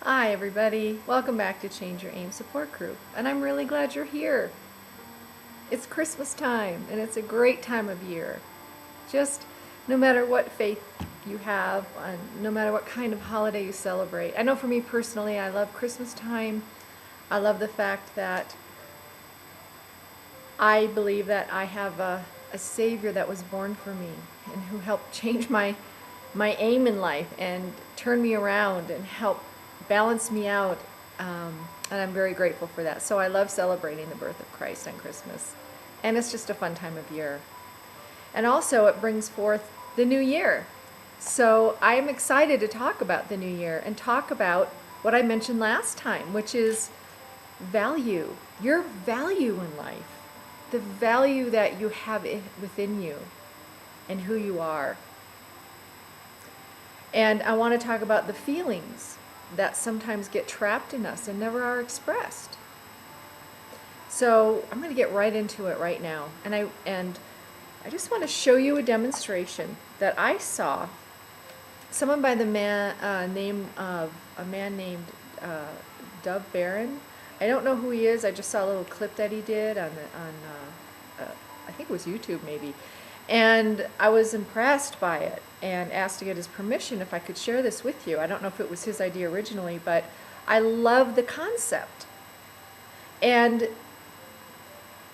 Hi everybody, welcome back to Change Your Aim Support Group, and I'm really glad you're here. It's Christmas time, and it's a great time of year. Just no matter what faith you have, and no matter what kind of holiday you celebrate. I know for me personally, I love Christmas time. I love the fact that I believe that I have a Savior that was born for me and who helped change my aim in life and turn me around and help balance me out, and I'm very grateful for that. So I love celebrating the birth of Christ on Christmas, and it's just a fun time of year. And also it brings forth the new year. So I'm excited to talk about the new year and talk about what I mentioned last time, which is value, your value in life, the value that you have within you and who you are. And I want to talk about the feelings that sometimes get trapped in us and never are expressed. So I'm going to get right into it right now. And I just want to show you a demonstration that I saw. Someone by the name of a man named Dove Barron. I don't know who he is. I just saw a little clip that he did on I think it was YouTube maybe. And I was impressed by it and asked to get his permission if I could share this with you. I don't know if it was his idea originally, but I love the concept. And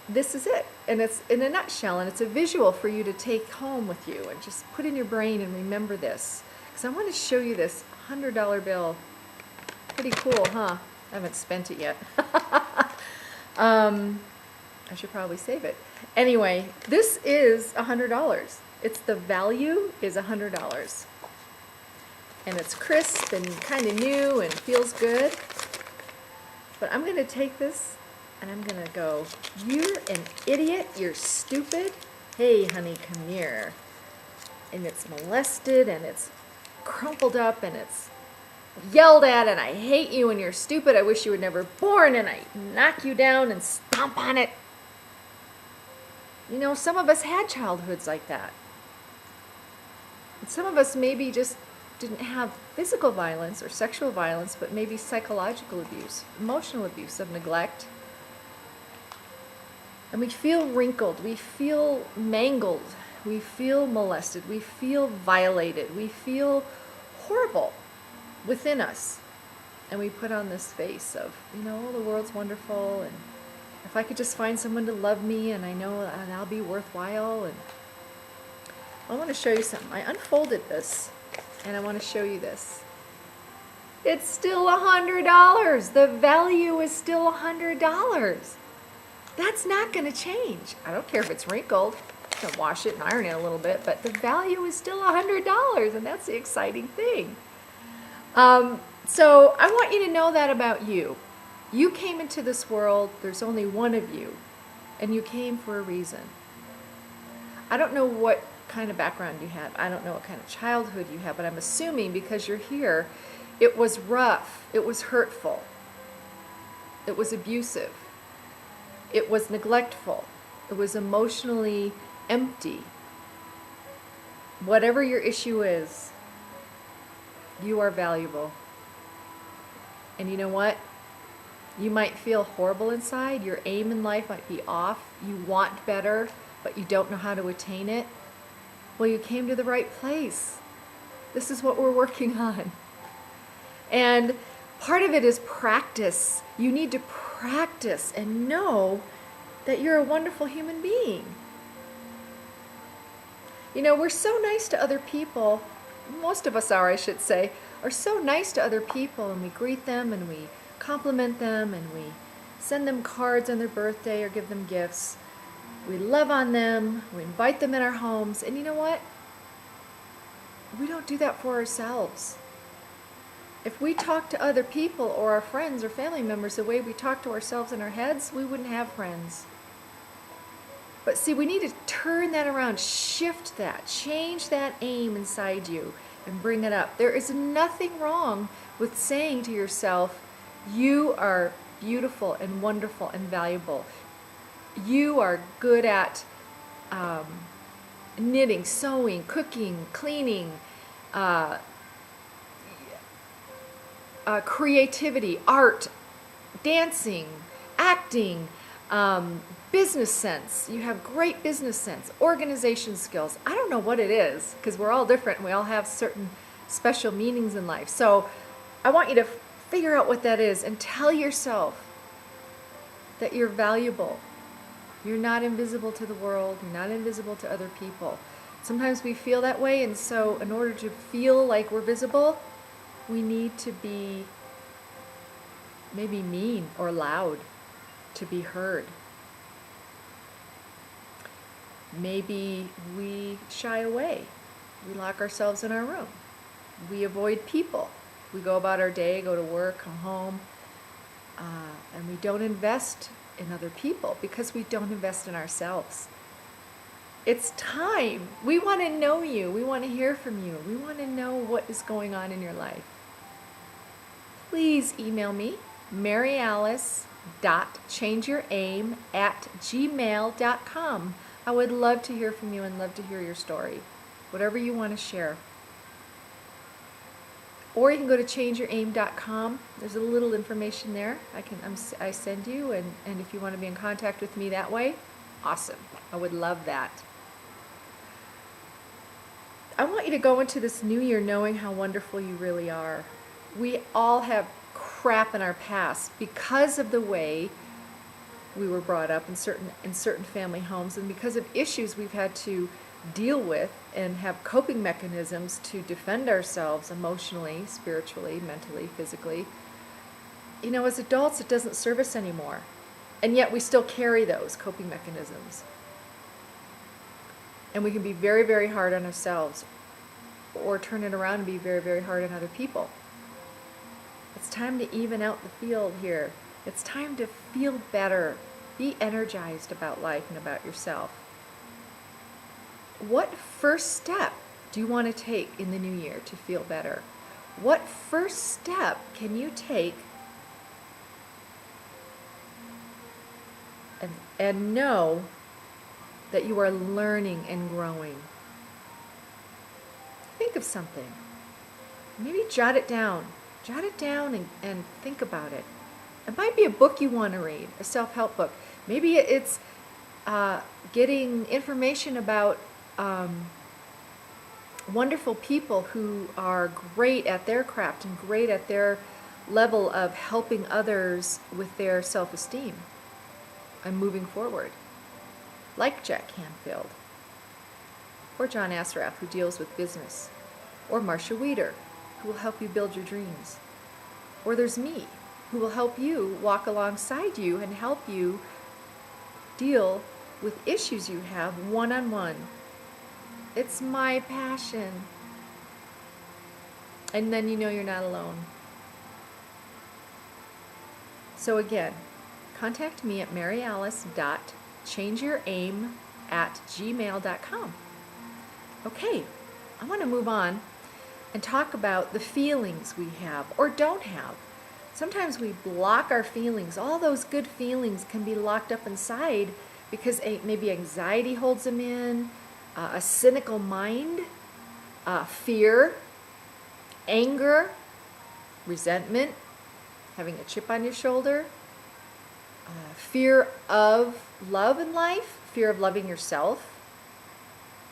this is it. And it's in a nutshell, and it's a visual for you to take home with you and just put in your brain and remember this. Because I want to show you this $100 bill. Pretty cool, huh? I haven't spent it yet. I should probably save it. Anyway, this is $100. It's the value is $100. And it's crisp and kind of new and feels good. But I'm going to take this and I'm going to go, you're an idiot, you're stupid. Hey, honey, come here. And it's molested and it's crumpled up and it's yelled at and I hate you and you're stupid. I wish you were never born, and I knock you down and stomp on it. You know, some of us had childhoods like that. And some of us maybe just didn't have physical violence or sexual violence, but maybe psychological abuse, emotional abuse of neglect. And we feel wrinkled, we feel mangled, we feel molested, we feel violated, we feel horrible within us. And we put on this face of, you know, the world's wonderful, and if I could just find someone to love me, and I know that I'll be worthwhile. And I want to show you something. I unfolded this, and I want to show you this. It's still $100. The value is still $100. That's not going to change. I don't care if it's wrinkled. I can wash it and iron it a little bit, but the value is still $100, and that's the exciting thing. So I want you to know that about you. You came into this world, there's only one of you, and you came for a reason. I don't know what kind of background you have. I don't know what kind of childhood you have, but I'm assuming because you're here, it was rough, it was hurtful, it was abusive, it was neglectful, it was emotionally empty. Whatever your issue is, you are valuable. And you know what? You might feel horrible inside. Your aim in life might be off. You want better, but you don't know how to attain it. Well, you came to the right place. This is what we're working on. And part of it is practice. You need to practice and know that you're a wonderful human being. You know, we're so nice to other people. Most of us are, I should say, are so nice to other people, and we greet them and we compliment them and we send them cards on their birthday or give them gifts. We love on them, we invite them in our homes, and you know what? We don't do that for ourselves. If we talk to other people or our friends or family members the way we talk to ourselves in our heads, we wouldn't have friends. But see, we need to turn that around, shift that, change that aim inside you and bring it up. There is nothing wrong with saying to yourself, you are beautiful and wonderful and valuable. You are good at knitting, sewing, cooking, cleaning, creativity, art, dancing, acting, business sense. You have great business sense, organization skills. I don't know what it is, because we're all different and we all have certain special meanings in life. So I want you to figure out what that is and tell yourself that you're valuable. You're not invisible to the world. You're not invisible to other people. Sometimes we feel that way, and so in order to feel like we're visible, we need to be maybe mean or loud to be heard. Maybe we shy away. We lock ourselves in our room. We avoid people. We go about our day, go to work, come home, and we don't invest in other people because we don't invest in ourselves. It's time. We want to know you. We want to hear from you. We want to know what is going on in your life. Please email me, maryalice.changeyouraim@gmail.com. I would love to hear from you and love to hear your story, whatever you want to share. Or you can go to changeyouraim.com. There's a little information there I send you, and if you want to be in contact with me that way, awesome. I would love that. I want you to go into this new year knowing how wonderful you really are. We all have crap in our past because of the way we were brought up in certain family homes, and because of issues we've had to deal with and have coping mechanisms to defend ourselves emotionally, spiritually, mentally, physically. You know, as adults, it doesn't serve us anymore. And yet we still carry those coping mechanisms. And we can be very, very hard on ourselves, or turn it around and be very, very hard on other people. It's time to even out the field here. It's time to feel better. Be energized about life and about yourself. What first step do you want to take in the new year to feel better? What first step can you take and know that you are learning and growing? Think of something. Maybe jot it down. Jot it down and think about it. It might be a book you want to read, a self-help book. Maybe it's getting information about wonderful people who are great at their craft and great at their level of helping others with their self-esteem and moving forward. Like Jack Canfield, or John Assaraf, who deals with business, or Marcia Weider, who will help you build your dreams. Or there's me, who will help you, walk alongside you and help you deal with issues you have one-on-one. It's my passion. And then you know you're not alone. So again, contact me at maryalice.changeyouraim@gmail.com. Okay, I want to move on and talk about the feelings we have or don't have. Sometimes we block our feelings. All those good feelings can be locked up inside because maybe anxiety holds them in, a cynical mind, fear, anger, resentment, having a chip on your shoulder, fear of love in life, fear of loving yourself,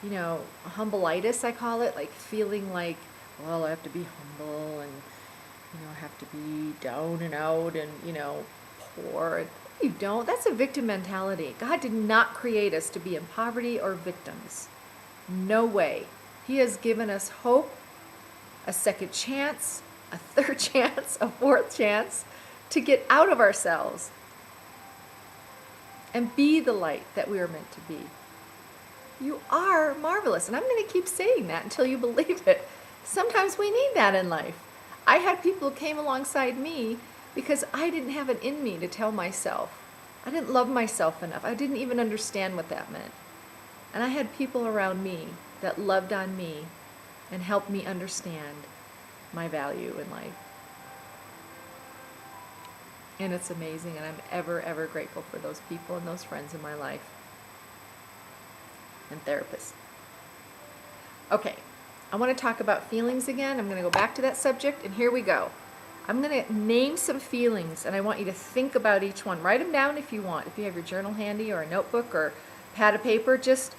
you know, humbleitis, I call it, like feeling like, well, I have to be humble and, you know, I have to be down and out and, you know, poor. You don't. That's a victim mentality. God did not create us to be in poverty or victims. No way. He has given us hope, a second chance, a third chance, a fourth chance to get out of ourselves and be the light that we are meant to be. You are marvelous, and I'm going to keep saying that until you believe it. Sometimes we need that in life. I had people who came alongside me because I didn't have it in me to tell myself. I didn't love myself enough. I didn't even understand what that meant. And I had people around me that loved on me and helped me understand my value in life. And it's amazing, and I'm ever, ever grateful for those people and those friends in my life. And therapists. Okay, I want to talk about feelings again. I'm going to go back to that subject, and here we go. I'm going to name some feelings, and I want you to think about each one. Write them down if you want. If you have your journal handy or a notebook or pad of paper, just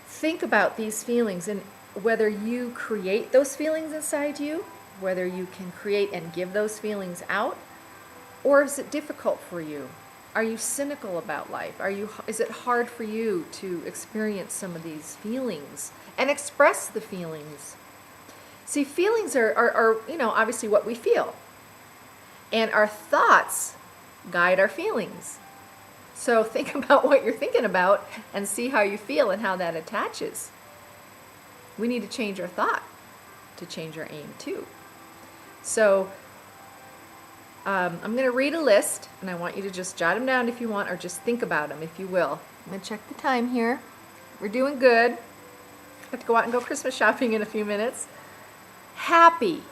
think about these feelings and whether you create those feelings inside you, whether you can create and give those feelings out, or is it difficult for you? Are you cynical about life? Is it hard for you to experience some of these feelings and express the feelings? See, feelings are obviously what we feel. And our thoughts guide our feelings. So think about what you're thinking about and see how you feel and how that attaches. We need to change our thought to change our aim too. So I'm going to read a list, and I want you to just jot them down if you want, or just think about them if you will. I'm going to check the time here. We're doing good. I have to go out and go Christmas shopping in a few minutes. Happy,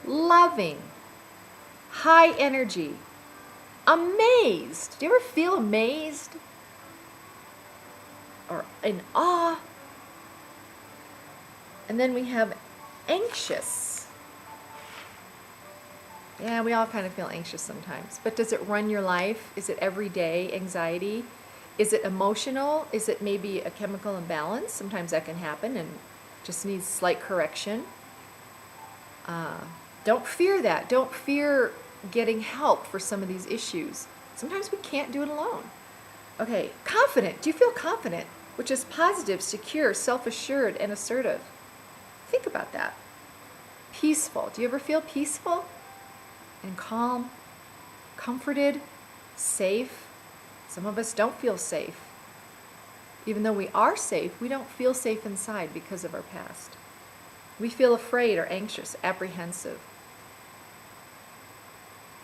loving, high energy, amazed. Do you ever feel amazed? Or in awe? And then we have anxious. Yeah, we all kind of feel anxious sometimes. But does it run your life? Is it everyday anxiety? Is it emotional? Is it maybe a chemical imbalance? Sometimes that can happen and just needs slight correction. Don't fear that. Don't fear getting help for some of these issues. Sometimes we can't do it alone. Okay, confident. Do you feel confident? Which is positive, secure, self-assured, and assertive. Think about that. Peaceful. Do you ever feel peaceful and calm, comforted, safe? Some of us don't feel safe. Even though we are safe, we don't feel safe inside because of our past. We feel afraid or anxious, apprehensive.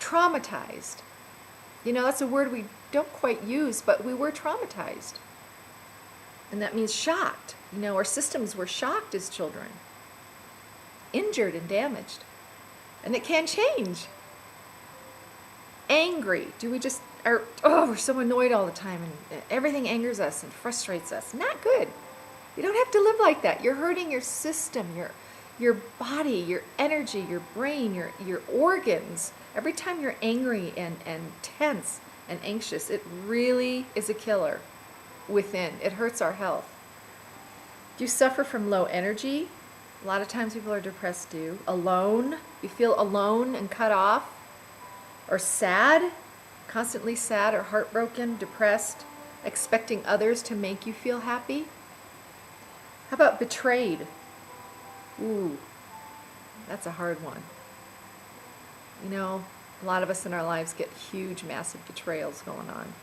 Traumatized. That's a word we don't quite use, but we were traumatized. And that means shocked. Our systems were shocked as children. Injured and damaged. And it can change. Angry. We're so annoyed all the time, and everything angers us and frustrates us. Not good. You don't have to live like that. You're hurting your system, your body, your energy, your brain, your organs. Every time you're angry and tense and anxious, it really is a killer within. It hurts our health. Do you suffer from low energy? A lot of times people are depressed too. Alone? You feel alone and cut off? Or sad? Constantly sad or heartbroken, depressed, expecting others to make you feel happy? How about betrayed? Ooh, that's a hard one. A lot of us in our lives get huge, massive betrayals going on.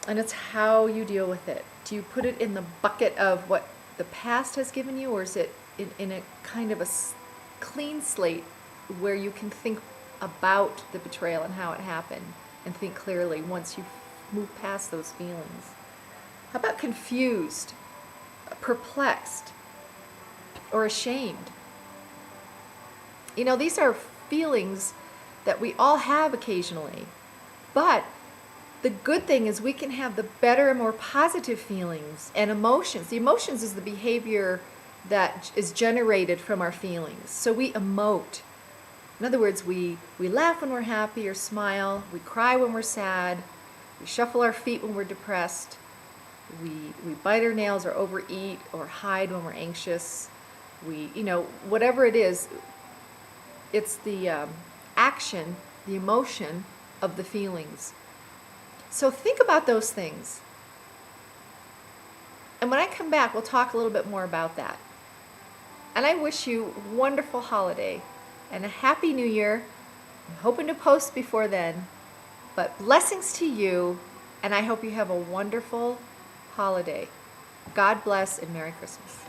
And it's how you deal with it. Do you put it in the bucket of what the past has given you, or is it in a kind of a clean slate where you can think about the betrayal and how it happened and think clearly once you move past those feelings? How about confused, perplexed, or ashamed? These are feelings that we all have occasionally, but the good thing is we can have the better and more positive feelings and emotions. The emotions is the behavior that is generated from our feelings. So we emote. In other words, we laugh when we're happy or smile. We cry when we're sad. We shuffle our feet when we're depressed. We bite our nails or overeat or hide when we're anxious. Whatever it is, it's the action, the emotion of the feelings. So think about those things. And when I come back, we'll talk a little bit more about that. And I wish you a wonderful holiday and a happy new year. I'm hoping to post before then. But blessings to you, and I hope you have a wonderful holiday. God bless and Merry Christmas.